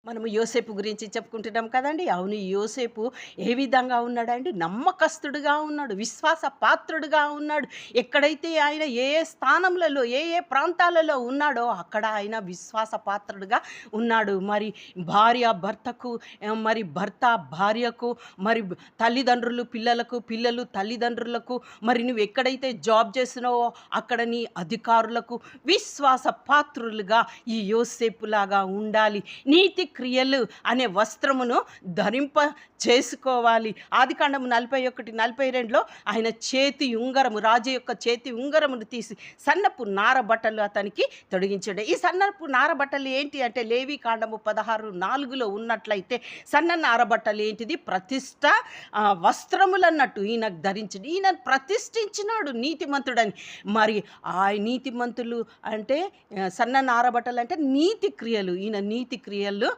మనము యోసేపు గురించి చెప్పుకుంటున్నాం కదండీ! అవును. యోసేపు ఏ విధంగా ఉన్నాడండి? నమ్మకస్తుడుగా ఉన్నాడు. విశ్వాస పాత్రుడుగా ఉన్నాడు. ఎక్కడైతే ఆయన ఏ ఏ స్థానములలో, ఏ ఏ ప్రాంతాలలో ఉన్నాడో అక్కడ ఆయన విశ్వాస పాత్రుడుగా ఉన్నాడు. మరి భార్య భర్తకు, మరి భర్త భార్యకు, మరి తల్లిదండ్రులు పిల్లలకు, పిల్లలు తల్లిదండ్రులకు, మరి నువ్వు ఎక్కడైతే జాబ్ చేస్తున్నావో అక్కడ నీ అధికారులకు విశ్వాస పాత్రులుగా ఈ యోసేపులాగా ఉండాలి. నీతి క్రియలు అనే వస్త్రమును ధరింప చేసుకోవాలి. ఆదికాండము 41:42లో ఆయన చేతి ఉంగరము, రాజు యొక్క చేతి ఉంగరమును తీసి సన్నపు నార బట్టలు అతనికి తొడిగించాడు. ఈ సన్నపు నార బట్టలు ఏంటి అంటే లేవి కాండము 16:4లో ఉన్నట్లయితే సన్న నార బట్టలు ఏంటిది? ప్రతిష్ట వస్త్రములన్నట్టు ఈయన ధరించడు. ఈయన ప్రతిష్ఠించినాడు నీతిమంతుడని. మరి ఆ నీతిమంతులు అంటే సన్న నార బట్టలు అంటే నీతి క్రియలు. ఈయన నీతి క్రియలు